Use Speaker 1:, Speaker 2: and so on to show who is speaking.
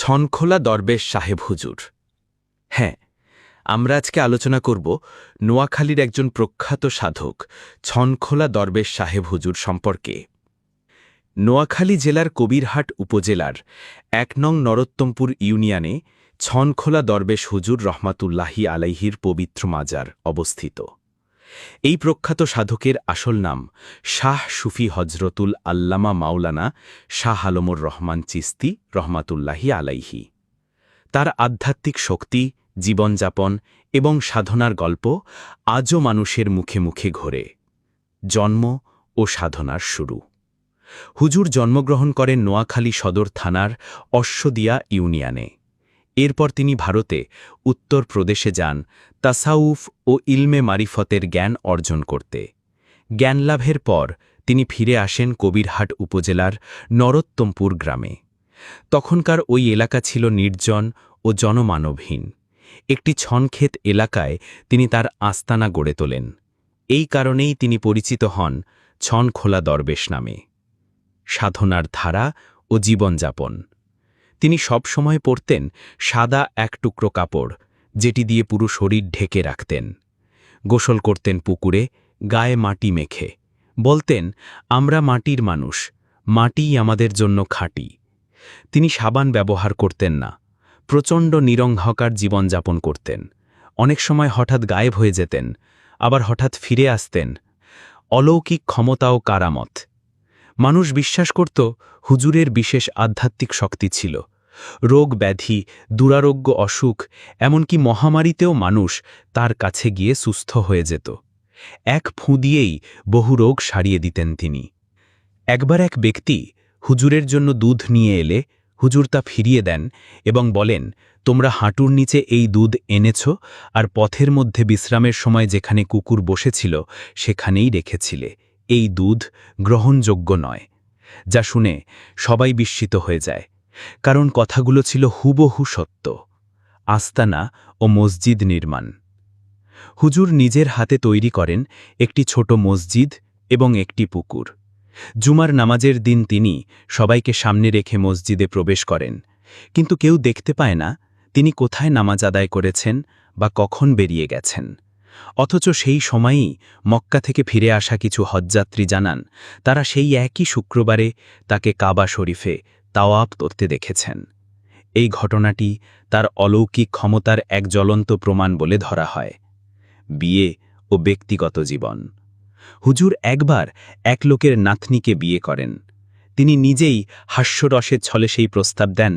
Speaker 1: ছনখোলা দরবেশ সাহেব হুজুর। হ্যাঁ, আমরা আজকে আলোচনা করব নোয়াখালীর একজন প্রখ্যাত সাধক ছনখোলা দরবেশ সাহেব হুজুর সম্পর্কে। নোয়াখালী জেলার কবিরহাট উপজেলার ১ নং নরোত্তমপুর ইউনিয়নে ছনখোলা দরবেশ হুজুর রহমাতুল্লাহি আলাইহির পবিত্র মাজার অবস্থিত। এই প্রখ্যাত সাধকের আসল নাম শাহ সুফি হজরতুল আল্লামা মাওলানা শাহ আলমুর রহমান চিস্তি রহমাতুল্লাহি আলাইহি। তার আধ্যাত্মিক শক্তি, জীবনযাপন এবং সাধনার গল্প আজও মানুষের মুখে মুখে ঘোরে। জন্ম ও সাধনার শুরু। হুজুর জন্মগ্রহণ করেন নোয়াখালী সদর থানার অশ্বদিয়া ইউনিয়নে। এরপর তিনি ভারতে উত্তর প্রদেশে যান তাসাউফ ও ইলমে মারিফতের জ্ঞান অর্জন করতে। জ্ঞানলাভের পর তিনি ফিরে আসেন কবিরহাট উপজেলার নরোত্তমপুর গ্রামে। তখনকার ওই এলাকা ছিল নির্জন ও জনমানবহীন। একটি ছনক্ষেত এলাকায় তিনি তার আস্তানা গড়ে তোলেন। এই কারণেই তিনি পরিচিত হন ছনখোলা দরবেশ নামে। সাধনার ধারা ও জীবনযাপন। তিনি সবসময় পরতেন সাদা এক টুকরো কাপড়, যেটি দিয়ে পুরো শরীর ঢেকে রাখতেন। গোসল করতেন পুকুরে, গায়ে মাটি মেখে। বলতেন, আমরা মাটির মানুষ, মাটিই আমাদের জন্য খাঁটি। তিনি সাবান ব্যবহার করতেন না। প্রচণ্ড নিরঙ্ঘকার জীবনযাপন করতেন। অনেক সময় হঠাৎ গায়েব হয়ে যেতেন, আবার হঠাৎ ফিরে আসতেন। অলৌকিক ক্ষমতা ও কারামত। মানুষ বিশ্বাস করত হুজুরের বিশেষ আধ্যাত্মিক শক্তি ছিল। রোগ ব্যাধি, দুরারোগ্য অসুখ, এমনকি মহামারীতেও মানুষ তার কাছে গিয়ে সুস্থ হয়ে যেত। এক ফুঁ দিয়েই বহু রোগ সারিয়ে দিতেন তিনি। একবার এক ব্যক্তি হুজুরের জন্য দুধ নিয়ে এলে হুজুর তা ফিরিয়ে দেন এবং বলেন, তোমরা হাঁটুর নিচে এই দুধ এনেছ আর পথের মধ্যে বিশ্রামের সময় যেখানে কুকুর বসেছিল সেখানেই রেখেছিলে। এই দুধ গ্রহণযোগ্য নয়। যা শুনে সবাই বিস্মিত হয়ে যায়, কারণ কথাগুলো ছিল হুবহু সত্য। আস্তানা ও মসজিদ নির্মাণ। হুজুর নিজের হাতে তৈরি করেন একটি ছোট মসজিদ এবং একটি পুকুর। জুমার নামাজের দিন তিনি সবাইকে সামনে রেখে মসজিদে প্রবেশ করেন, কিন্তু কেউ দেখতে পায় না তিনি কোথায় নামাজ আদায় করেছেন বা কখন বেরিয়ে গেছেন। অথচ সেই সময়েই মক্কা থেকে ফিরে আসা কিছু হজযাত্রী জানান তারা সেই একই শুক্রবারে তাকে কাবা শরীফে তাওয়াফ করতে দেখেছেন। এই ঘটনাটি তার অলৌকিক ক্ষমতার এক জ্বলন্ত প্রমাণ বলে ধরা হয়। বিয়ে ও ব্যক্তিগত জীবন। হুজুর একবার এক লোকের নাতনিকে বিয়ে করেন। তিনি নিজেই হাস্যরসের ছলে সেই প্রস্তাব দেন,